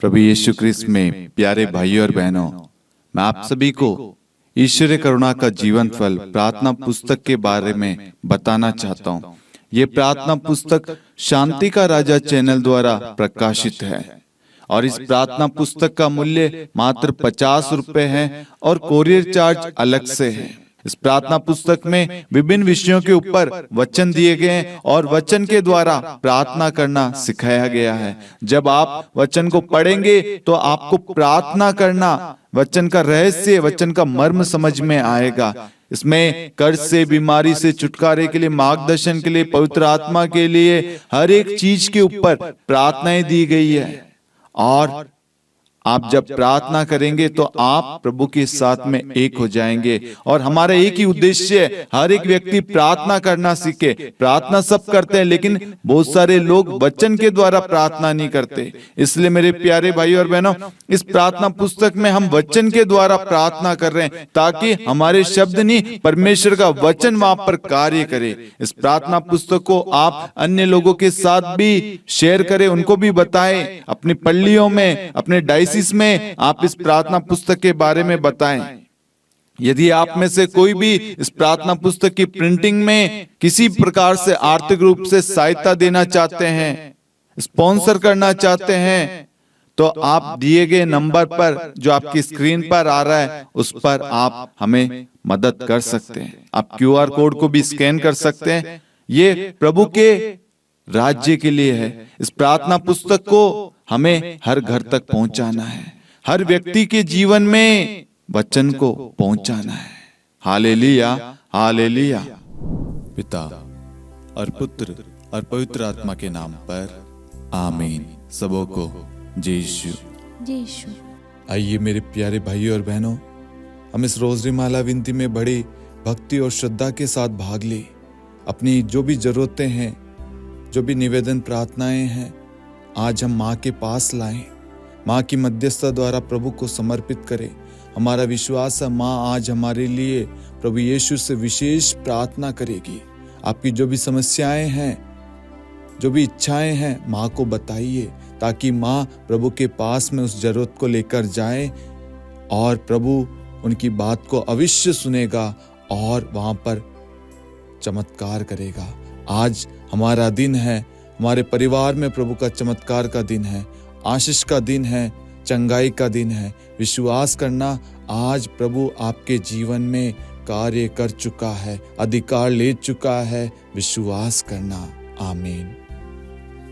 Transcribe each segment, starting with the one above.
प्रभु यीशु क्रिस्त में प्यारे भाइयों और बहनों, मैं आप सभी को ईश्वरीय करुणा का जीवन फल प्रार्थना पुस्तक के बारे में बताना चाहता हूँ। ये प्रार्थना पुस्तक शांति का राजा चैनल द्वारा प्रकाशित है और इस प्रार्थना पुस्तक का मूल्य मात्र 50 रुपए है और कोरियर चार्ज अलग से है। इस प्रार्थना पुस्तक में विभिन्न विषयों के ऊपर वचन दिए गए हैं और वचन के द्वारा प्रार्थना करना सिखाया गया है। जब आप वचन को पढ़ेंगे तो आपको प्रार्थना करना, वचन का रहस्य, वचन का मर्म समझ में आएगा। इसमें कर्ज से, बीमारी से छुटकारे के लिए, मार्गदर्शन के लिए, पवित्र आत्मा के लिए, हर एक चीज के ऊपर प्रार्थनाएं दी गई है। और आप जब प्रार्थना करेंगे तो आप प्रभु के साथ में एक हो जाएंगे। और हमारा एक ही उद्देश्य है, हर एक व्यक्ति प्रार्थना करना सीखे। प्रार्थना सब करते हैं, लेकिन बहुत सारे लोग वचन के द्वारा प्रार्थना नहीं करते। इसलिए मेरे प्यारे भाई और बहनों, इस प्रार्थना पुस्तक में हम वचन के द्वारा प्रार्थना कर रहे हैं ताकि हमारे शब्द नहीं, परमेश्वर का वचन वहां पर कार्य करे। इस प्रार्थना पुस्तक को आप अन्य लोगों के साथ भी शेयर करें, उनको भी बताएं। अपनी पल्लियों में, अपने डायसिस में आप इस प्रार्थना पुस्तक के बारे में बताएं। यदि आप में से कोई भी इस प्रार्थना पुस्तक की प्रिंटिंग में किसी प्रकार से आर्थिक रूप से सहायता देना चाहते हैं, स्पॉन्सर करना चाहते हैं, तो आप दिए गए नंबर पर जो आपकी स्क्रीन पर आ रहा है उस पर आप हमें मदद कर सकते हैं। आप QR कोड को भी स्कैन कर सकते हैं। ये प्रभु के राज्य के लिए है। इस प्रार्थना पुस्तक को हमें हर घर तक पहुंचाना है, हर व्यक्ति के जीवन में वचन को पहुंचाना है। Hallelujah, hallelujah. पिता और पुत्र और पवित्र आत्मा के नाम पर आमीन। सबों को जय यीशु, जय यीशु। आइए मेरे प्यारे भाइयों और बहनों, हम इस रोजरी माला विनती में बड़ी भक्ति और श्रद्धा के साथ भाग ले। अपनी जो भी जरूरतें हैं, जो भी निवेदन प्रार्थनाएं हैं, आज हम माँ के पास लाएं। माँ की मध्यस्थता द्वारा प्रभु को समर्पित करें। हमारा विश्वास है माँ आज हमारे लिए प्रभु यीशु से विशेष प्रार्थना करेगी। आपकी जो भी समस्याएं हैं, जो भी इच्छाएं हैं, माँ को बताइए ताकि माँ प्रभु के पास में उस जरूरत को लेकर जाए और प्रभु उनकी बात को अवश्य सुनेगा और वहां पर चमत्कार करेगा। आज हमारा दिन है, हमारे परिवार में प्रभु का चमत्कार का दिन है, आशीष का दिन है, चंगाई का दिन है। विश्वास करना, आज प्रभु आपके जीवन में कार्य कर चुका है, अधिकार ले चुका है। विश्वास करना। आमीन।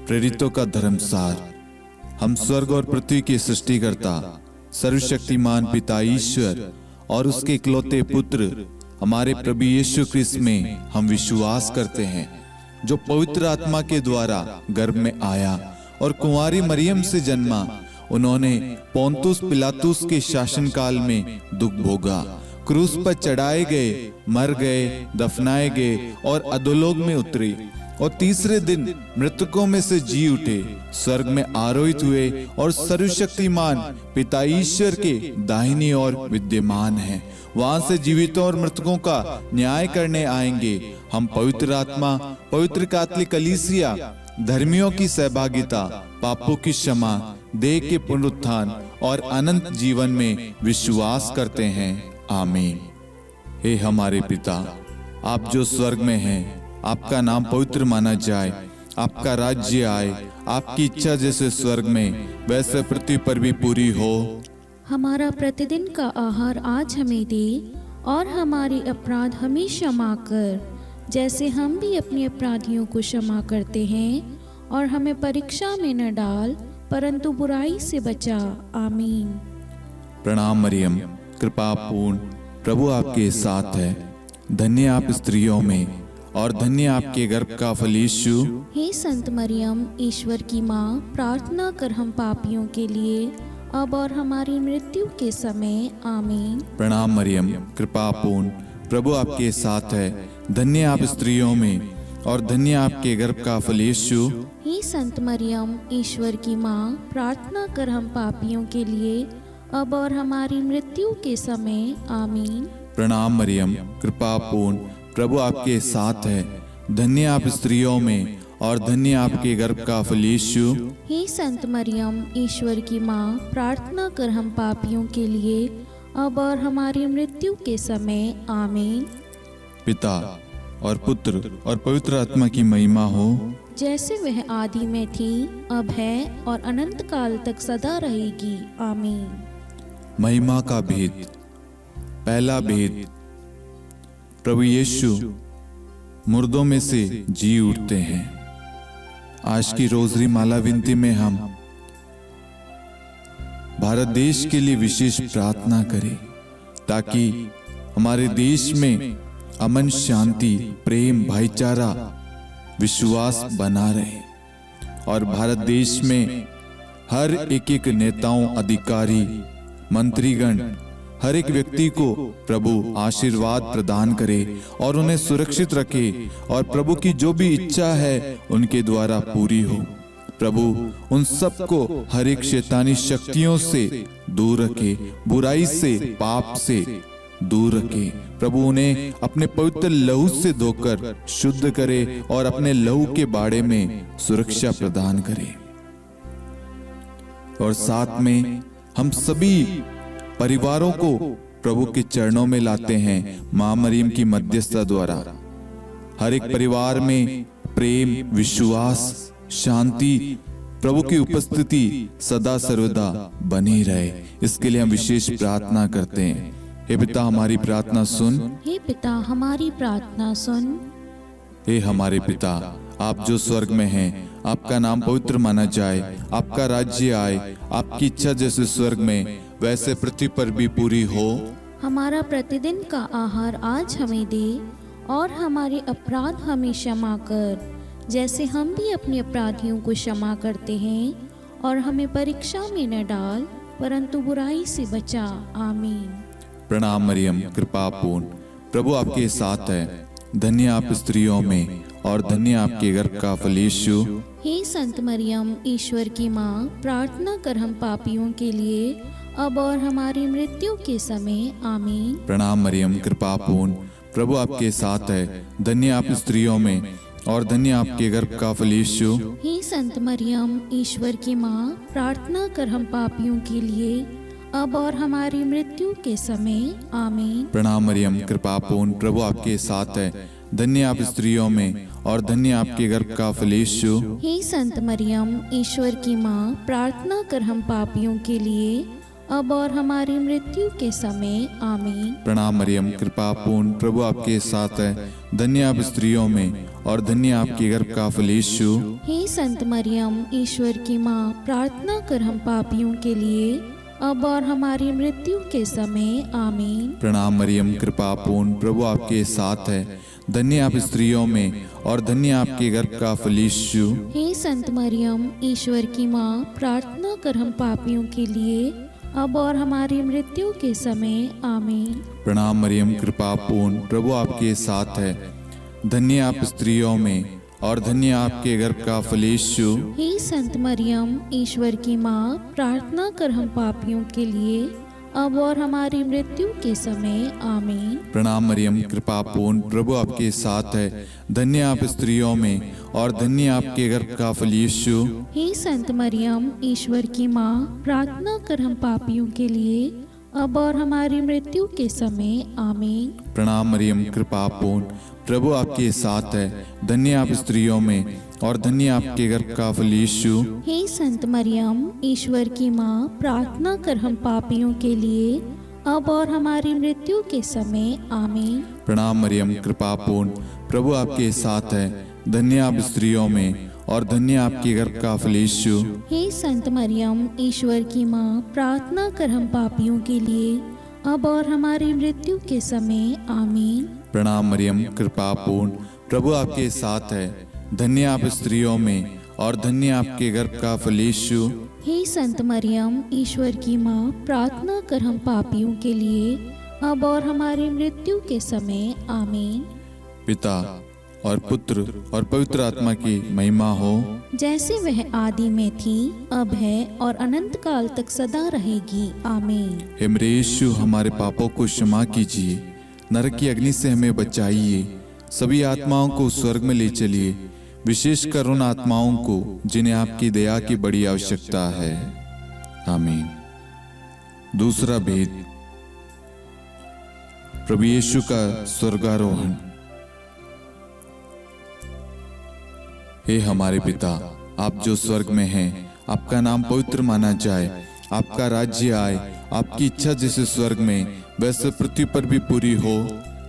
प्रेरितों का धर्मसार। हम स्वर्ग और पृथ्वी के सृष्टिकर्ता सर्वशक्तिमान पिता ईश्वर और उसके इकलौते पुत्र हमारे प्रभु यीशु क्रिस्त में हम विश्वास करते हैं, जो पवित्र आत्मा के द्वारा गर्भ में आया और कुंवारी मरियम से जन्मा। उन्होंने पोंतुस पिलातुस के शासनकाल में दुख भोगा, क्रूस पर चढ़ाए गए, मर गए, दफनाए गए और अधोलोक में उतरे और तीसरे दिन मृतकों में से जी उठे, स्वर्ग में आरोहित हुए और सर्वशक्तिमान पिता ईश्वर के दाहिनी ओर विद्यमान हैं। वहां से जीवितों और मृतकों का न्याय करने आएंगे। हम पवित्र आत्मा, पवित्र कैथोलिक कलीसिया, धर्मियों की सहभागिता, पापों की क्षमा, देह के पुनरुत्थान और अनंत जीवन में विश्वास करते हैं। आमीन। हे हमारे पिता, आप जो स्वर्ग में हैं, आपका नाम पवित्र माना जाए, आपका राज्य आए, आपकी इच्छा जैसे स्वर्ग में वैसे पृथ्वी पर भी पूरी हो। हमारा प्रतिदिन का आहार आज हमें दे और हमारे अपराध हमें क्षमा कर, जैसे हम भी अपने अपराधियों को क्षमा करते हैं, और हमें परीक्षा में न डाल परंतु बुराई से बचा। आमीन। प्रणाम मरियम, कृपा पूर्ण, प्रभु आपके साथ है। धन्य आप स्त्रियों में और धन्य आपके गर्भ का फल यीशु। हे संत मरियम, ईश्वर की माँ, प्रार्थना कर हम पापियों के लिए अब और हमारी मृत्यु के समय। आमीन। प्रणाम मरियम, कृपा पूर्ण, प्रभु आपके साथ है। धन्य आप स्त्रियों में और धन्य आपके गर्भ का फल यीशु। हे संत मरियम, ईश्वर की माँ, प्रार्थना कर हम पापियों के लिए अब और हमारी मृत्यु के समय। आमीन। प्रणाम मरियम, कृपा पूर्ण, प्रभु आपके साथ है। धन्य आप स्त्रियों में और धन्य आपके गर्भ का फल यीशु। हे संत मरियम, ईश्वर की माँ, प्रार्थना कर हम पापियों के लिए अब और हमारी मृत्यु के समय आमीन। पिता और पुत्र और पवित्र आत्मा की महिमा हो, जैसे वह आदि में थी, अब है और अनंत काल तक सदा रहेगी, आमीन। महिमा का भेद। पहला भेद, प्रभु यीशु मुर्दों में से जी उठते हैं। आज की रोजरी माला विनती में हम भारत देश के लिए विशेष प्रार्थना करें ताकि हमारे देश में अमन, शांति, प्रेम, भाईचारा, विश्वास बना रहे और भारत देश में हर एक नेताओं, अधिकारी, मंत्रीगण, हर एक व्यक्ति को प्रभु आशीर्वाद प्रदान करे और उन्हें सुरक्षित रखे और प्रभु की जो भी इच्छा है उनके द्वारा पूरी हो। प्रभु उन सबको हर एक शैतानी शक्तियों से दूर रखे, बुराई से, पाप से दूर रखे। प्रभु उन्हें अपने पवित्र लहू से धोकर शुद्ध करे और अपने लहू के बाड़े में सुरक्षा प्रदान करे। और साथ में हम सभी परिवारों को प्रभु के चरणों में लाते हैं मां मरियम की मध्यस्थता द्वारा। हर एक परिवार में प्रेम, विश्वास, शांति, प्रभु की उपस्थिति सदा सर्वदा बनी रहे, इसके लिए हम विशेष प्रार्थना करते हैं। हे पिता, हमारी प्रार्थना सुन। हे पिता, हमारी प्रार्थना सुन। हे हमारे पिता, आप जो स्वर्ग में हैं, आपका नाम पवित्र माना जाए, आपका राज्य आए, आपकी इच्छा जैसे स्वर्ग में वैसे पृथ्वी पर भी पूरी हो। हमारा प्रतिदिन का आहार आज हमें दे और हमारे अपराध हमें क्षमा कर, जैसे हम भी अपने अपराधियों को क्षमा करते हैं, और हमें परीक्षा में न डाल परंतु बुराई से बचा, आमीन। प्रणाम मरियम, कृपा पूर्ण, प्रभु आपके साथ है। धन्य आप स्त्रियों में और धन्य आपके गर्भ का फल यीशु। हे संत मरियम, ईश्वर की माँ, प्रार्थना कर हम पापियों के लिए अब और हमारी मृत्यु के समय, आमीन। प्रणाम मरियम, कृपा पूर्ण, प्रभु आपके साथ है। धन्य आप स्त्रियों में और धन्य आपके गर्भ का फल यीशु। हे संत मरियम, ईश्वर की माँ, प्रार्थना कर हम पापियों के लिए अब और हमारी मृत्यु के समय, आमीन। प्रणाम मरियम, कृपा पूर्ण, प्रभु आपके साथ है। धन्य आप स्त्रियों में और धन्य आपके गर्भ का फल यीशु। हे संत मरियम, ईश्वर की माँ, प्रार्थना कर हम पापियों के लिए अब और हमारी मृत्यु के समय, आमीन। प्रणाम मरियम, कृपा पूर्ण, प्रभु आपके साथ है। धन्य आप स्त्रियों में और धन्य आपके गर्भ का फल यीशु। हे संत मरियम, ईश्वर की माँ, प्रार्थना कर हम पापियों के लिए अब और हमारी मृत्यु के समय, आमीन। प्रणाम मरियम, कृपा पूर्ण, प्रभु आपके साथ है। धन्य आप स्त्रियों में और धन्य आपके गर्भ का फल यीशु। हे संत मरियम, ईश्वर की माँ, प्रार्थना कर हम पापियों के लिए अब और हमारी मृत्यु के समय, आमीन। प्रणाम मरियम, कृपा पूर्ण, प्रभु आपके साथ है। धन्य आप स्त्रियों में और धन्य आपके गर्भ का फल यीशु। हे संत मरियम, ईश्वर की माँ, प्रार्थना कर हम पापियों के लिए अब और हमारी मृत्यु के समय, आमीन। प्रणाम मरियम, कृपा पूर्ण, प्रभु आपके साथ है। धन्य आप स्त्रियों में और धन्य आपके गर्भ का फल यीशु। हे संत मरियम, ईश्वर की माँ, प्रार्थना कर हम पापियों के लिए अब और हमारी मृत्यु के समय, आमीन। प्रणाम मरियम, कृपा पूर्ण, प्रभु आपके साथ है। धन्य आप स्त्रियों में और धन्य आपके गर्भ का फल यीशु। हे संत मरियम, ईश्वर की माँ, प्रार्थना कर हम पापियों के लिए अब और हमारी मृत्यु के समय, आमीन। प्रणाम मरियम, कृपा पूर्ण, प्रभु आपके साथ है। धन्य आप स्त्रियों में और धन्य आपके गर्भ का फल यीशु। हे संत मरियम, ईश्वर की माँ, प्रार्थना कर हम पापियों के लिए अब और हमारी मृत्यु के समय, आमीन। प्रणाम मरियम, कृपा पूर्ण, प्रभु आपके साथ है। धन्य आप स्त्रियों में और धन्य आपके गर्भ का फल यीशु। हे संत मरियम, ईश्वर की माँ, प्रार्थना कर हम पापियों के लिए अब और हमारी मृत्यु के समय, आमीन। पिता और पुत्र और पवित्र आत्मा की महिमा हो, जैसे वह आदि में थी, अब है और अनंत काल तक सदा रहेगी, आमीन। हे मेरे यीशु, हमारे पापों को क्षमा कीजिए, नरक की अग्नि से हमें बचाइए, सभी आत्माओं को स्वर्ग में ले चलिए, विशेषकर उन आत्माओं को जिन्हें आपकी दया की बड़ी आवश्यकता है। आमीन। दूसरा भेद, प्रभु यीशु का स्वर्गारोहण। हे हमारे पिता, आप जो स्वर्ग में हैं, आपका नाम पवित्र माना जाए, आपका राज्य आए, आपकी इच्छा जैसे स्वर्ग में वैसे पृथ्वी पर भी पूरी हो।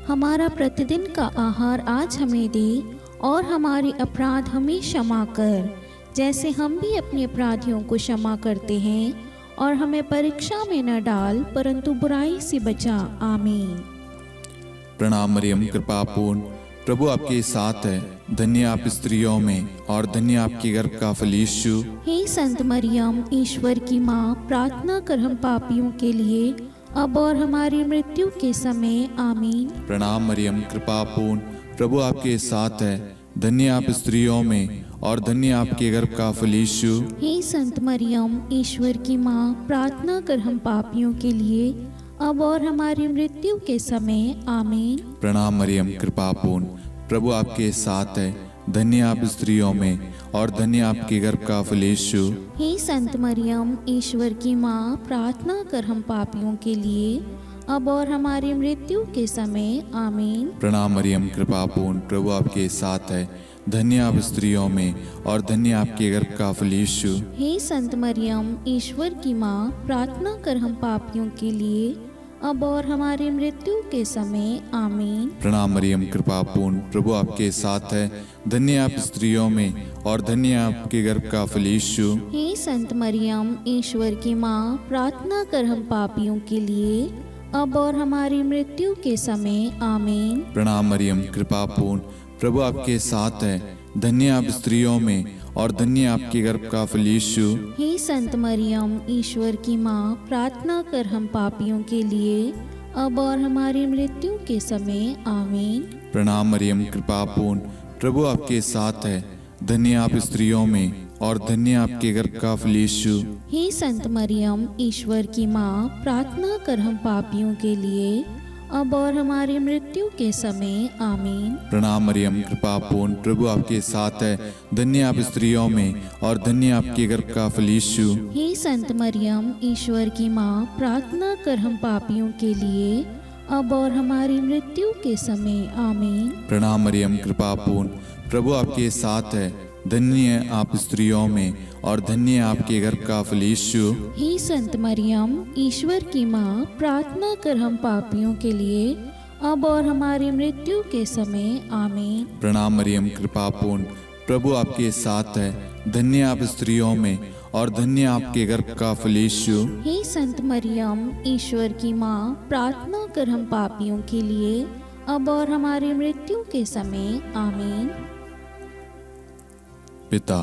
हमारा प्रतिदिन का आहार आज हमें दे, और हमारे अपराध हमें क्षमा कर, जैसे हम भी अपने अपराधियों को क्षमा करते हैं, और हमें परीक्षा में न डाल, परंतु बुराई से बचा। आमीन। प्रणाम मरियम, कृपा पूर्ण, प्रभु आपके साथ है, धन्य आप स्त्रियों में और धन्य आपके गर्भ का फल यीशु। हे संत मरियम, ईश्वर की माँ, प्रार्थना कर हम पापियों के लिए, अब और हमारी मृत्यु के समय। आमीन। प्रणाम मरियम, कृपा पूर्ण, प्रभु आपके साथ है, धन्य आप स्त्रियों में और धन्य आपके गर्भ का फल यीशु। हे संत मरियम, ईश्वर की माँ, प्रार्थना कर हम पापियों के लिए, अब और हमारी मृत्यु के समय। आमीन। प्रणाम मरियम, कृपा पूर्ण, प्रभु आपके साथ है, धन्य आप स्त्रियों में और धन्य आपके गर्भ का फल यीशु। हे संत मरियम, ईश्वर की माँ, प्रार्थना कर हम पापियों के लिए, अब और हमारी मृत्यु के समय। आमीन। प्रणाम मरियम, कृपा पूर्ण, प्रभु आपके साथ है, धन्य आप स्त्रियों में और धन्य आपके गर्भ का फल यीशु। हे संत मरियम, ईश्वर की माँ, प्रार्थना कर हम पापियों के लिए, अब और हमारी मृत्यु के समय। आमीन। प्रणाम मरियम, कृपा पूर्ण, प्रभु आपके साथ है, धन्य आप स्त्रियों में और धन्य आपके गर्भ का फल यीशु। हे संत मरियम, ईश्वर की माँ, प्रार्थना कर हम पापियों के लिए, अब और हमारी मृत्यु के समय। आमीन। प्रणाम मरियम, कृपा पूर्ण, प्रभु आपके साथ है, धन्य आप स्त्रियों में और धन्य आपके गर्भ का फल यीशु। हे संत मरियम, ईश्वर की माँ, प्रार्थना कर हम पापियों के लिए, अब और हमारी मृत्यु के समय। आमीन। प्रणाम मरियम, कृपा पूर्ण, प्रभु आपके साथ है, धन्य आप स्त्रियों में और धन्य आपके गर्भ का फल यीशु। हे संत मरियम, ईश्वर की माँ, प्रार्थना कर हम पापियों के लिए, अब और हमारी मृत्यु के समय। आमीन। प्रणाम मरियम, कृपा पूर्ण, प्रभु आपके साथ है, धन्य आप स्त्रियों में और धन्य आपके गर्भ का फल यीशु। हे संत मरियम, ईश्वर की माँ, प्रार्थना कर हम पापियों के लिए, अब और हमारी मृत्यु के समय। आमीन। प्रणाम मरियम, कृपा पूर्ण, प्रभु आपके साथ है, धन्य आप स्त्रियों में और धन्य आपके गर्भ का फल यीशु। हे संत मरियम, ईश्वर की माँ, प्रार्थना कर हम पापियों के लिए, अब और हमारी मृत्यु के समय। आमीन। प्रणाम मरियम, कृपा पूर्ण, प्रभु आपके साथ है, धन्य आप स्त्रियों में और धन्य आपके गर्भ का फल यीशु। हे संत मरियम, ईश्वर की माँ, प्रार्थना कर हम पापियों के लिए, अब और हमारी मृत्यु के समय। आमीन। पिता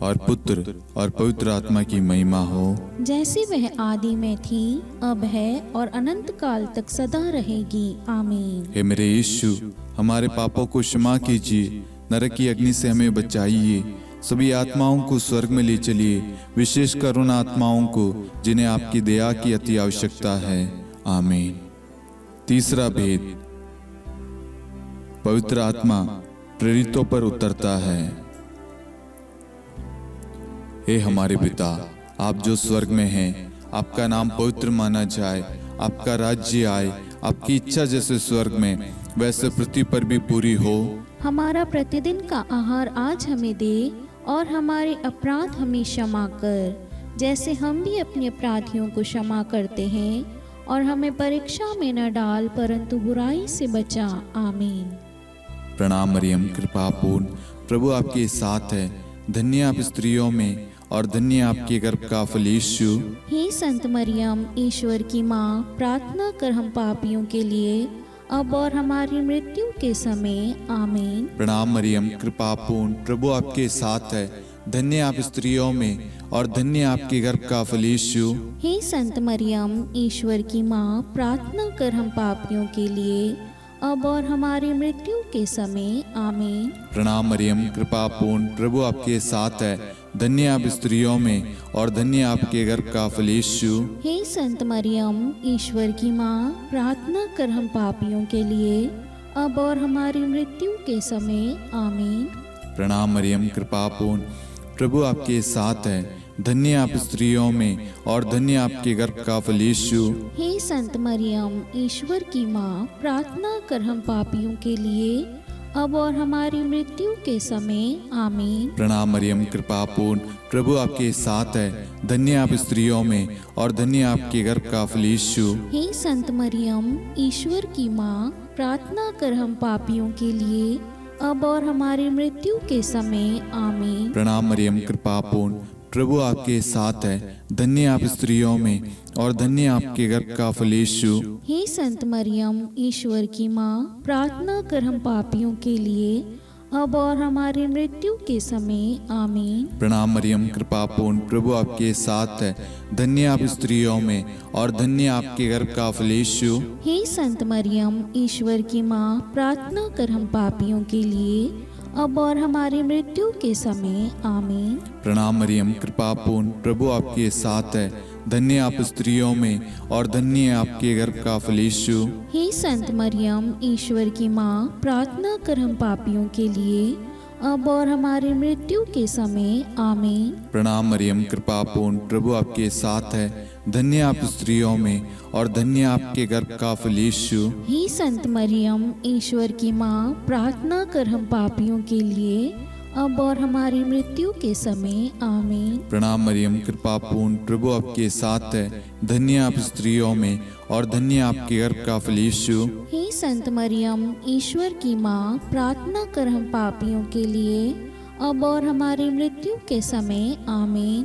और पुत्र और पवित्र आत्मा की महिमा हो, जैसे वह आदि में थी, अब है और अनंत काल तक सदा रहेगी। आमीन। हे मेरे यीशु, हमारे पापों को क्षमा कीजिए, नरक की अग्नि से हमें बचाइए, सभी आत्माओं को स्वर्ग में ले चलिए, विशेषकर उन आत्माओं को जिन्हें आपकी दया की अति आवश्यकता है। आमीन। तीसरा भेद, पवित्र आत्मा प्रेरितों पर उतरता है। हे हमारे पिता, आप जो स्वर्ग में हैं, आपका नाम पवित्र माना जाए, आपका राज्य आए, आपकी इच्छा जैसे स्वर्ग में वैसे पृथ्वी पर भी पूरी हो। हमारा प्रतिदिन का आहार आज हमें दे, और हमारे अपराध हमें क्षमा कर, जैसे हम भी अपने अपराधियों को क्षमा करते हैं, और हमें परीक्षा में न डाल, परंतु बुराई से बचा। आमीन। प्रणाम मरियम, कृपा पूर्ण, प्रभु आपके साथ है, धन्य आप स्त्रियों में और धन्य आपके गर्भ का फल यीशु। हे संत मरियम, ईश्वर की माँ, प्रार्थना कर हम पापियों के लिए, अब और हमारी मृत्यु के समय। आमीन। प्रणाम मरियम, कृपा पूर्ण, प्रभु आपके साथ है, धन्य आप स्त्रियों में और धन्य आपके गर्भ का फल यीशु। हे संत मरियम, ईश्वर की माँ, प्रार्थना कर हम पापियों के लिए, अब और हमारी मृत्यु के समय। आमीन। प्रणाम मरियम, कृपा पूर्ण, प्रभु आपके साथ है, धन्य आप स्त्रियों में और धन्य आपके गर्भ का फल यीशु। हे संत मरियम, ईश्वर की माँ, प्रार्थना कर हम पापियों के लिए, अब और हमारी मृत्यु के समय। आमीन। प्रणाम मरियम कृपा पूर्ण, प्रभु आपके साथ है, धन्य आप स्त्रियों में और धन्य आपके गर्भ का फल यीशु। हे संत मरियम, ईश्वर की माँ, प्रार्थना कर हम पापियों के लिए, अब और हमारी मृत्यु के समय। आमीन। प्रणाम मरियम कृपा पूर्ण, प्रभु आपके साथ है, धन्य आप स्त्रियों में और धन्य आपके गर्भ का फल यीशु। हे संत मरियम, ईश्वर की माँ, प्रार्थना कर हम पापियों के लिए, अब और हमारी मृत्यु के समय। आमीन। प्रणाम मरियम कृपा पूर्ण, प्रभु आपके साथ है, धन्य आप स्त्रियों में और धन्य आपके गर्भ का फल यीशु। हे संत मरियम, ईश्वर की माँ, प्रार्थना कर हम पापियों के लिए, अब और हमारी मृत्यु के समय। आमीन। प्रणाम मरियम कृपा पूर्ण, प्रभु आपके साथ है, धन्य आप स्त्रियों में और धन्य आपके गर्भ का फल यीशु। हे संत मरियम, ईश्वर की माँ, प्रार्थना कर हम पापियों के लिए, अब और हमारी मृत्यु के समय। आमीन। प्रणाम मरियम कृपा पूर्ण, प्रभु आपके साथ है, धन्य आप स्त्रियों में और धन्य आपके गर्भ का फल यीशु। हे संत मरियम, ईश्वर की माँ, प्रार्थना कर हम पापियों के लिए, अब और हमारी मृत्यु के समय। आमीन। प्रणाम मरियम कृपा पूर्ण, प्रभु आपके साथ है, धन्य आप स्त्रियों में और धन्य आपके गर्भ का फल यीशु। हे संत मरियम, ईश्वर की माँ, प्रार्थना कर हम पापियों के लिए, अब और हमारी मृत्यु के समय। आमीन। प्रणाम मरियम कृपा पूर्ण, प्रभु आपके साथ है, धन्य आप स्त्रियों में और धन्य आपके गर्भ का फल यीशु। हे संत मरियम, ईश्वर की माँ, प्रार्थना कर हम पापियों के लिए, अब और हमारी मृत्यु के समय। आमीन।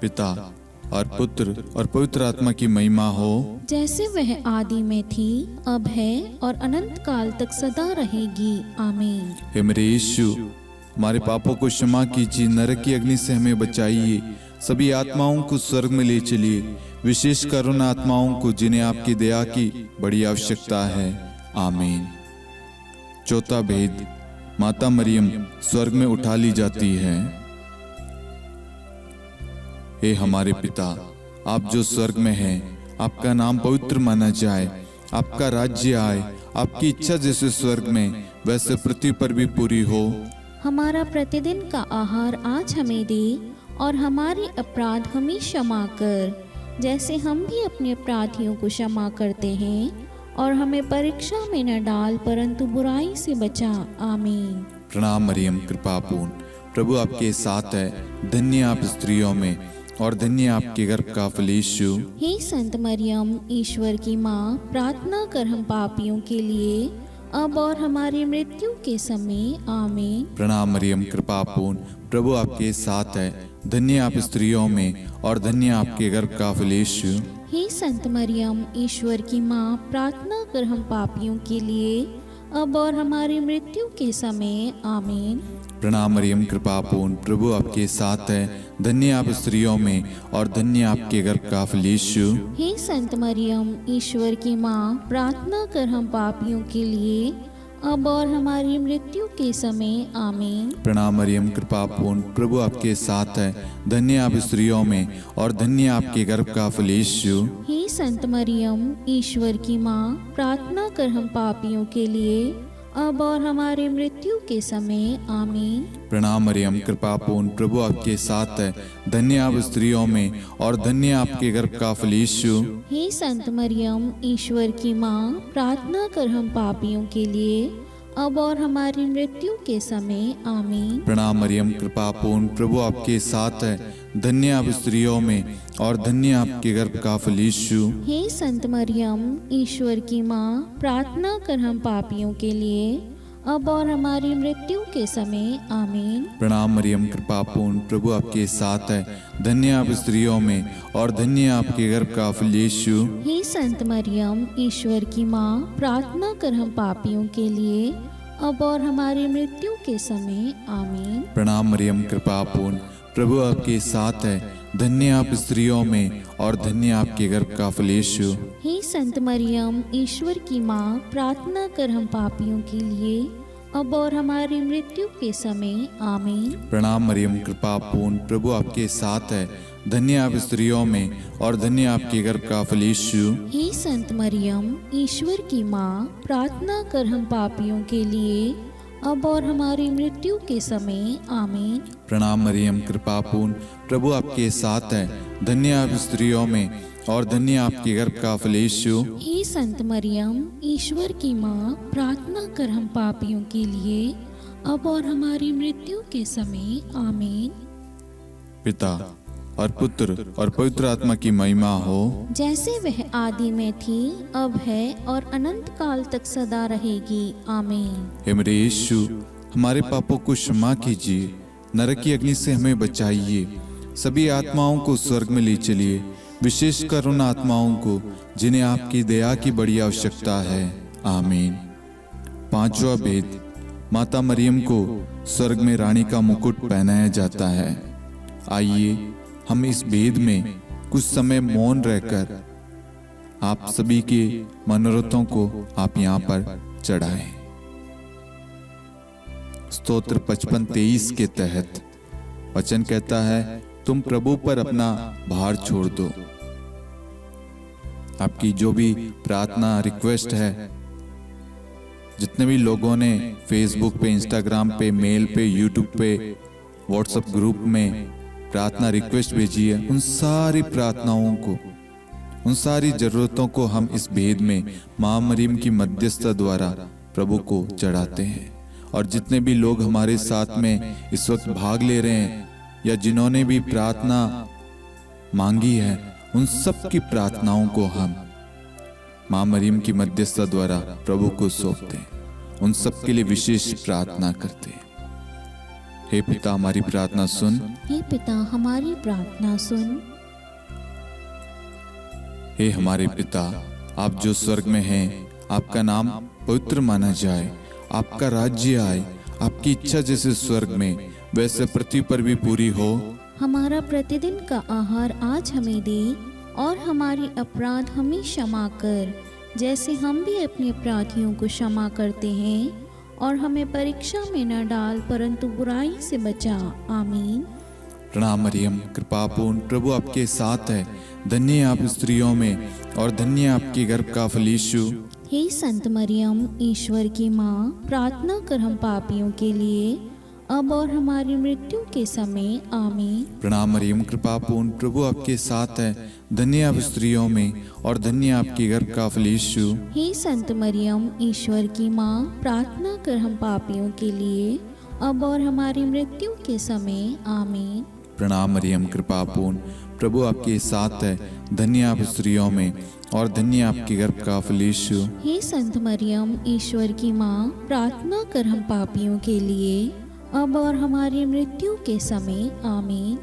पिता और पुत्र और पवित्र आत्मा की महिमा हो, जैसे वह आदि में थी, अब है और अनंत काल तक सदा रहेगी। आमीन। हे मेरे यीशु, हमारे पापों को क्षमा कीजिए, नरक की अग्नि से हमें बचाइए, सभी आत्माओं को स्वर्ग में ले चलिए, विशेषकर उन आत्माओं को जिन्हें आपकी दया की बड़ी आवश्यकता है। आमीन। चौथा भेद, माता मरियम स्वर्ग में उठा ली जाती है। हे हमारे पिता, आप जो स्वर्ग में हैं, आपका नाम पवित्र माना जाए, आपका राज्य आए, आपकी इच्छा जैसे स्वर्ग में वैसे पृथ्वी पर भी पूरी हो। हमारा प्रतिदिन का आहार आज हमें दे, और हमारे अपराध हमें क्षमा कर, जैसे हम भी अपने अपराधियों को क्षमा करते हैं, और हमें परीक्षा में न डाल, परंतु बुराई से बचा। आमीन। प्रणाम मरियम कृपा पूर्ण, प्रभु आपके साथ है, धन्य आप स्त्रियों में और धन्य आपके गर्भ का फल यीशु। हे संत मरियम, ईश्वर की माँ, प्रार्थना कर हम पापियों के लिए, अब और हमारी मृत्यु के समय। आमीन। प्रणाम मरियम कृपा पूर्ण, प्रभु आपके साथ है, धन्य आप स्त्रियों में और धन्य आपके गर्भ का फल यीशु। हे संत मरियम, ईश्वर की माँ, प्रार्थना कर हम पापियों के लिए, अब और हमारी मृत्यु के समय। आमीन। प्रणाम मरियम कृपा पूर्ण, प्रभु आपके साथ है, धन्य आप स्त्रियों में और धन्य आपके गर्भ का फल यीशु। हे संत मरियम, ईश्वर की माँ, प्रार्थना कर हम पापियों के लिए, अब और हमारी मृत्यु के समय। आमीन। प्रणाम मरियम कृपा पूर्ण, प्रभु आपके साथ है, धन्य आप स्त्रियों में और धन्य आपके गर्भ का फल यीशु। हे संत मरियम, ईश्वर की माँ, प्रार्थना कर हम पापियों के लिए, अब और हमारी मृत्यु के समय। आमीन। प्रणाम मरियम कृपा पूर्ण, प्रभु आपके साथ है, धन्य आप स्त्रियों में और धन्य आपके गर्भ का फल यीशु। हे संत मरियम, ईश्वर की माँ, प्रार्थना कर हम पापियों के लिए, अब और हमारी मृत्यु के समय। आमीन। प्रणाम मरियम कृपा पूर्ण, प्रभु आपके साथ है, धन्य आप स्त्रियों में और धन्य आपके गर्भ का फल यीशु। हे संत मरियम, ईश्वर की माँ, प्रार्थना कर हम पापियों के लिए, अब और हमारी मृत्यु के समय। आमीन। प्रणाम मरियम कृपा पूर्ण, प्रभु आपके साथ है, धन्य आप स्त्रियों में और धन्य आपके गर्भ का फल यीशु। हे संत मरियम, ईश्वर की माँ, प्रार्थना कर हम पापियों के लिए, अब और हमारी मृत्यु के समय। आमीन। प्रणाम मरियम कृपा पूर्ण, प्रभु आपके साथ है, धन्य आप स्त्रियों में और धन्य आपके गर्भ का फल यीशु। हे संत मरियम, ईश्वर की माँ, प्रार्थना कर हम पापियों के लिए, अब और हमारी मृत्यु के समय। आमीन। प्रणाम मरियम कृपा पूर्ण, प्रभु आपके साथ है, धन्य आप स्त्रियों में और धन्य आपके गर्भ का फल यीशु। हे संत मरियम, ईश्वर की माँ, प्रार्थना कर हम पापियों के लिए, अब और हमारी मृत्यु के समय आमीन। प्रणाम मरियम, कृपा पूर्ण, प्रभु आपके साथ है। धन्य आप स्त्रियों में और धन्य आपके गर्भ का फल यीशु। हे संत मरियम, ईश्वर की माँ, प्रार्थना कर हम पापियों के लिए, अब और हमारी मृत्यु के समय आमीन। पिता और पुत्र और पवित्र आत्मा की महिमा हो, जैसे वह आदि में थी, अब है और अनंत काल तक सदा रहेगी आमीन। हे मेरे यीशु, हमारे पापों को क्षमा कीजिए, नरक की अग्नि से हमें बचाइए, सभी आत्माओं को स्वर्ग में ले चलिए, विशेषकर उन आत्माओं को जिन्हें आपकी दया की बड़ी आवश्यकता है आमीन। पांचवा भेद, माता मरियम को स्वर्ग में रानी का मुकुट पहनाया जाता है। आइए हम इस भेद में कुछ समय मौन रहकर आप सभी के मनोरथों को आप यहाँ पर चढ़ाएं। स्तोत्र 55-23 के तहत वचन कहता है, तुम प्रभु पर अपना भार छोड़ दो। आपकी जो भी प्रार्थना रिक्वेस्ट है, जितने भी लोगों ने फेसबुक पे, इंस्टाग्राम पे, मेल पे, यूट्यूब पे, व्हाट्सएप ग्रुप में प्रार्थना रिक्वेस्ट भेजी है, उन सारी प्रार्थनाओं को, उन सारी जरूरतों को हम इस भेद में मां मरियम की मध्यस्थता द्वारा प्रभु को चढ़ाते हैं। और जितने भी लोग हमारे साथ में इस वक्त भाग ले रहे हैं या जिन्होंने भी प्रार्थना मांगी है, उन सब की प्रार्थनाओं को हम मां मरियम की मध्यस्थता द्वारा प्रभु को सौंपते हैं, उन सब के लिए विशेष प्रार्थना करते हैं। हे पिता, हमारी प्रार्थना सुन। हे पिता, हमारी प्रार्थना सुन। हे हमारे पिता, आप जो स्वर्ग में हैं, आपका नाम पवित्र माना जाए, आपका राज्य आए, आपकी इच्छा जैसे स्वर्ग में वैसे पृथ्वी पर भी पूरी हो। हमारा प्रतिदिन का आहार आज हमें दे, और हमारी अपराध हमें क्षमा कर, जैसे हम भी अपने अपराधियों को क्षमा करते हैं, और हमें परीक्षा में न डाल, परंतु बुराई से बचा आमीन। प्रणाम मरियम, कृपा पूर्ण, प्रभु आपके साथ है। धन्य आप स्त्रियों में और धन्य आपके गर्भ का फल यीशु। हे संत मरियम, ईश्वर की माँ, प्रार्थना कर हम पापियों के लिए, अब और हमारी मृत्यु के समय आमीन। प्रणाम मरियम, कृपा पूर्ण, प्रभु आपके साथ है। धन्य आप स्त्रियों में और धन्य आपके गर्भ का फल यीशु। हे संत मरियम, ईश्वर की माँ, प्रार्थना कर हम पापियों के लिए, अब और हमारी मृत्यु के समय आमीन। प्रणाम मरियम, कृपा पूर्ण, प्रभु आपके साथ है। धन्य आप स्त्रियों में और धन्य आपके गर्भ का फल यीशु। हे संत मरियम, ईश्वर की माँ, प्रार्थना कर हम पापियों के लिए, अब और हमारी मृत्यु के समय आमीन।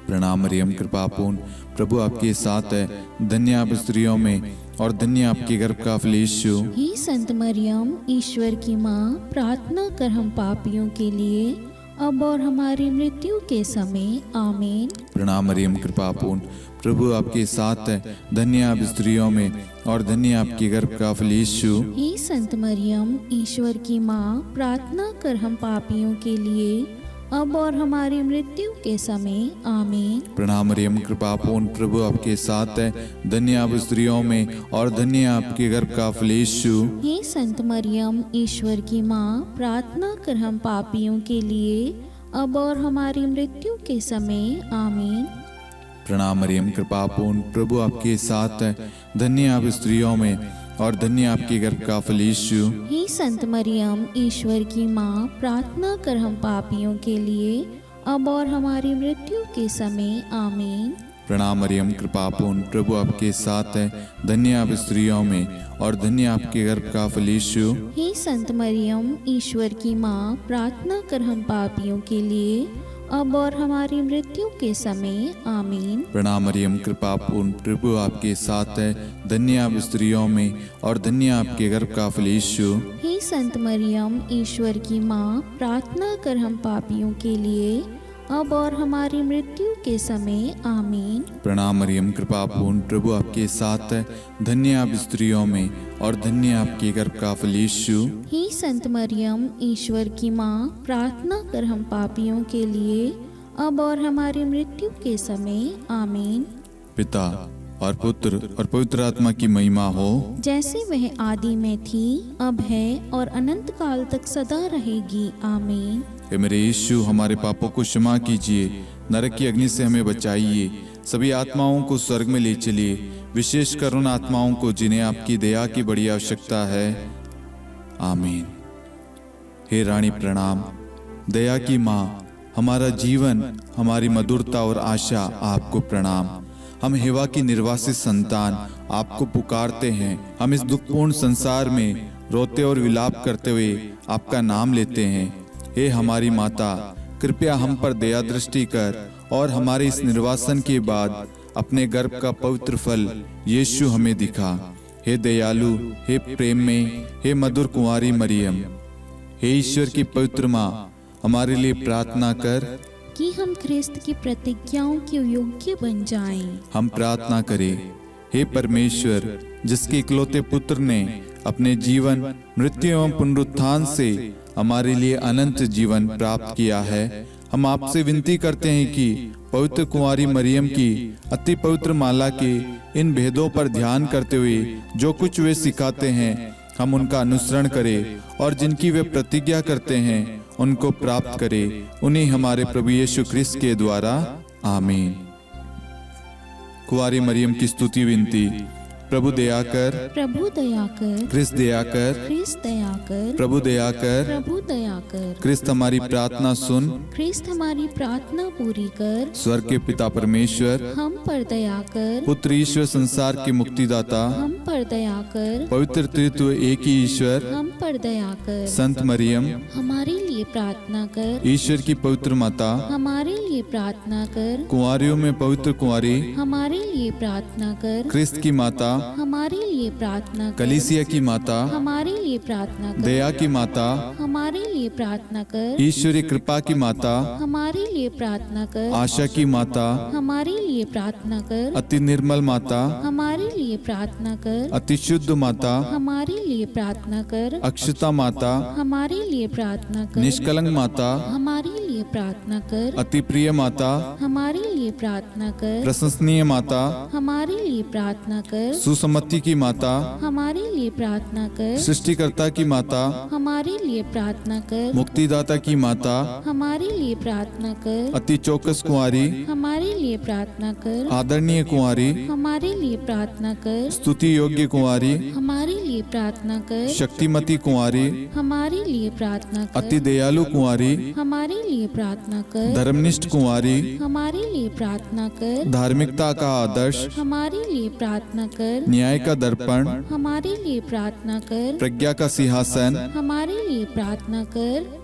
प्रणाम मरियम, कृपा पूर्ण, प्रभु आपके साथ है। धन्य आप स्त्रियों में और धन्य आपके गर्भ का फल यीशु। हे संत मरियम, ईश्वर की माँ, प्रार्थना कर हम पापियों के लिए, अब और हमारी मृत्यु के समय आमीन। प्रणाम मरियम, कृपा पूर्ण, प्रभु आपके साथ है। धन्य आप स्त्रियों में और धन्य आपके गर्भ का फल यीशु। हे संत मरियम, ईश्वर की माँ, प्रार्थना कर हम पापियों के लिए, अब और हमारी मृत्यु के समय आमीन। प्रणाम मरियम, कृपा पूर्ण, प्रभु आपके साथ है। धन्य आप स्त्रियों में और धन्य आपके गर्भ का फल यीशु। हे संत मरियम, ईश्वर की माँ, प्रार्थना कर हम पापियों के लिए, अब और हमारी मृत्यु के समय आमीन। प्रणाम मरियम, कृपा पूर्ण, प्रभु आपके साथ है। धन्य आप स्त्रियों में और धन्य आपके गर्भ का फल यीशु। हे संत मरियम, ईश्वर की माँ, प्रार्थना कर हम पापियों के लिए, अब और हमारी मृत्यु के समय आमीन। प्रणाम मरियम, कृपा पूर्ण, प्रभु आपके साथ है। धन्य आप स्त्रियों में और धन्य आपके गर्भ का फल यीशु। हे संत मरियम, ईश्वर की माँ, प्रार्थना कर हम पापियों के लिए, अब और हमारी मृत्यु के समय आमीन। प्रणाम मरियम, कृपा पूर्ण, प्रभु आपके साथ है। धन्य आप स्त्रियों में और धन्य आपके गर्भ का फल यीशु। हे संत मरियम, ईश्वर की माँ, प्रार्थना कर हम पापियों के लिए, अब और हमारी मृत्यु के समय आमीन। प्रणाम मरियम, कृपा पूर्ण, प्रभु आपके साथ है। धन्य आप स्त्रियों में और धन्य आपके गर्भ का फल यीशु। हे संत मरियम, ईश्वर की माँ, प्रार्थना कर हम पापियों के लिए, अब और हमारी मृत्यु के समय आमीन। पिता और पुत्र और पवित्र आत्मा की महिमा हो, जैसे वह आदि में थी, अब है और अनंत काल तक सदा रहेगी। आमीन। हे मेरे यीशु, हमारे पापों को क्षमा कीजिए, नरक की अग्नि से हमें बचाइए, सभी आत्माओं को स्वर्ग में ले चलिए, विशेषकर उन आत्माओं को जिन्हें आपकी दया की बड़ी आवश्यकता है। आमीन। हे रानी प्रणाम, दया की माँ, हमारा जीवन, हमारी मधुरता और आशा आपको प्रणाम। हम हेवा की निर्वासित संतान आपको पुकारते हैं। हम इस दुखपूर्ण संसार में रोते और विलाप करते हुए आपका नाम लेते हैं। हे हमारी माता, कृपया हम पर दया दृष्टि कर और हमारे इस निर्वासन के बाद अपने गर्भ का पवित्र फल यीशु हमें दिखा। हे दयालु, हे प्रेम में, हे मधुर कुंवारी मरियम, हे ईश्वर की पवित्र माँ, हमारे लिए प्रार्थना कर कि हम ख्रिस्त की प्रतिज्ञाओं के योग्य बन जाएं। हम प्रार्थना करें। हे परमेश्वर, जिसके इकलौते पुत्र ने अपने जीवन, मृत्यु एवं पुनरुत्थान से हमारे लिए अनंत जीवन प्राप्त किया है, हम आपसे विनती करते हैं कि पवित्र कुंवारी मरियम की अति पवित्र माला के इन भेदों पर ध्यान करते हुए जो कुछ वे सिखाते हैं, हम उनका अनुसरण करें और जिनकी वे प्रतिज्ञा करते हैं उनको प्राप्त करें। उन्हीं हमारे प्रभु यीशु ख्रिस्त के द्वारा। आमीन। कुंवारी मरियम की स्तुति विनती। प्रभु दया कर, प्रभु दया कर, ख्रिस्त दया कर, ख्रिस्त दया कर, प्रभु दया कर, प्रभु दया कर, ख्रिस्त हमारी प्रार्थना सुन, ख्रिस्त हमारी प्रार्थना पूरी कर, स्वर्ग के पिता परमेश्वर, हम पर दया कर, पुत्र ईश्वर संसार के मुक्तिदाता, हम पर दया कर, पवित्र त्रित्व एक ही ईश्वर, हम पर दया कर, संत मरियम, हमारे लिए प्रार्थना कर, ईश्वर की पवित्र माता, हमारे लिए प्रार्थना कर, कुंवारियों में पवित्र कुंवारी, हमारे लिए प्रार्थना कर, ख्रिस्त की माता, हमारे लिए प्रार्थना कर, कलीसिया की माता, हमारे लिए प्रार्थना कर, दया की माता, हमारे लिए प्रार्थना कर, ईश्वरी कृपा की माता, हमारे लिए प्रार्थना कर, आशा की माता, हमारे लिए प्रार्थना कर, अति निर्मल माता, हमारे लिए प्रार्थना कर, अति शुद्ध माता, हमारे लिए प्रार्थना कर, अक्षता माता, हमारे लिए प्रार्थना कर, निष्कलंक माता, हमारे लिए प्रार्थना कर, अति प्रिय माता, हमारे लिए प्रार्थना कर, प्रशंसनीय माता, हमारे लिए प्रार्थना कर, सुसम्मति की माता, हमारे लिए प्रार्थना कर, सृष्टिकर्ता की माता, हमारे लिए प्रार्थना कर, मुक्तिदाता की माता, हमारे लिए प्रार्थना कर, अति चौकस कुंवारी, हमारे लिए प्रार्थना कर, आदरणीय कुंवारी, हमारे लिए प्रार्थना कर, स्तुति योग्य कुंवारी, हमारे लिए प्रार्थना कर, शक्तिमती कुंवारी, हमारे लिए प्रार्थना कर, अति दयालु कुंवारी, हमारे लिए प्रार्थना कर, धर्मनिष्ठ कुंवारी, हमारे लिए प्रार्थना कर, धार्मिकता का आदर्श, हमारे लिए प्रार्थना कर, न्याय का दर्पण, हमारे लिए प्रार्थना कर, प्रज्ञा का सिंहासन, हमारे लिए प्रार्थना कर,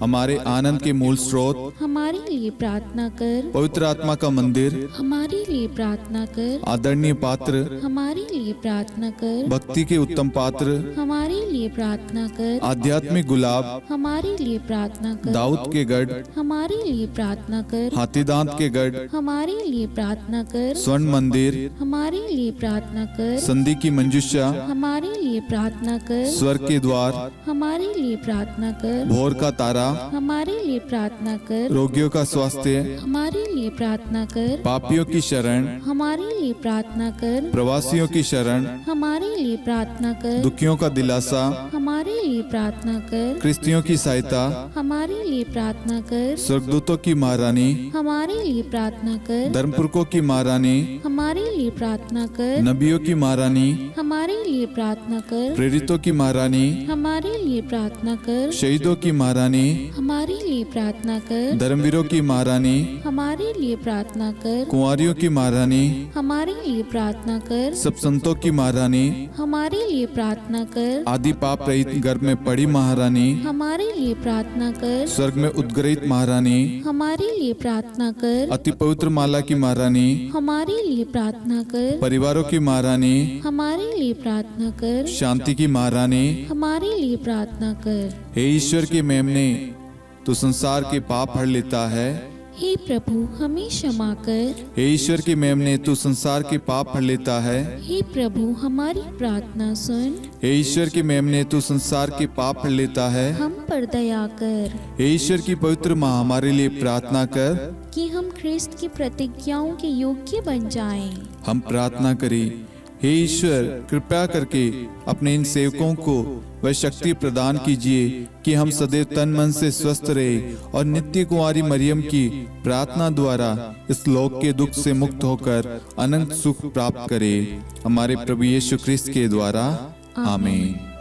हमारे आनंद के मूल स्रोत, हमारे लिए प्रार्थना कर, पवित्र आत्मा का मंदिर, हमारे लिए प्रार्थना कर, आदरणीय पात्र, हमारे लिए प्रार्थना कर, भक्ति के उत्तम पात्र, हमारे लिए प्रार्थना कर, आध्यात्मिक गुलाब, हमारे लिए प्रार्थना कर, दाऊद के गढ़, हमारे लिए प्रार्थना कर, हाथीदांत के गढ़, हमारे लिए प्रार्थना कर, स्वर्ण मंदिर, हमारे लिए प्रार्थना कर, संधि की मंजुषा, हमारे लिए प्रार्थना कर, स्वर्ग के द्वार, हमारे लिए प्रार्थना कर, भोर का तारा, हमारे लिए प्रार्थना कर, रोगियों का स्वास्थ्य, हमारे लिए प्रार्थना कर, पापियों की शरण, हमारे लिए प्रार्थना कर, प्रवासियों की शरण, हमारे लिए प्रार्थना कर, दुखियों का दिलासा, हमारे लिए प्रार्थना कर, क्रिस्तियों की सहायता, हमारे लिए प्रार्थना कर, स्वर्गदूतों की महारानी, हमारे लिए प्रार्थना कर, धर्मपुरखों की महारानी, हमारे लिए प्रार्थना कर, नबियों की महारानी, हमारे लिए प्रार्थना कर, प्रेरितों की महारानी, हमारे लिए प्रार्थना कर, शहीदों की महारानी, हमारे लिए प्रार्थना कर, धर्मवीरों की महारानी, हमारे लिए प्रार्थना कर, कुंवारियों की महारानी, हमारे लिए प्रार्थना कर, सब संतों की महारानी, हमारे लिए प्रार्थना कर, आदि पाप रहित गर्भ में पड़ी महारानी, हमारे लिए प्रार्थना कर, स्वर्ग में उद्गृहित महारानी, हमारे लिए प्रार्थना कर, अति पवित्र माला की महारानी, हमारे लिए प्रार्थना कर, परिवारों की महारानी, हमारे लिए प्रार्थना कर, शांति की महारानी, हमारे लिए प्रार्थना कर। हे ईश्वर के मेमने, तू संसार के पाप हर लेता है, हे प्रभु हमें क्षमा कर। हे ईश्वर की मेमने, तू संसार के पाप हर लेता है। हे प्रभु हमारी प्रार्थना सुन। हे ईश्वर की मेमने, तू संसार के पाप हर लेता है। हम पर दया कर हे ईश्वर की पवित्र माँ, हमारे लिए प्रार्थना कर। कि हम ख्रिस्त की प्रतिज्ञाओं के योग्य बन जाएं। हम प्रार्थना करें। हे ईश्वर, कृपया करके अपने इन सेवकों को वह शक्ति प्रदान कीजिए कि हम सदैव तन मन से स्वस्थ रहे और नित्य कुंवारी मरियम की प्रार्थना द्वारा इस लोक के दुख से मुक्त होकर अनंत सुख प्राप्त करें। हमारे प्रभु यीशु ख्रिस्त के द्वारा, आमीन।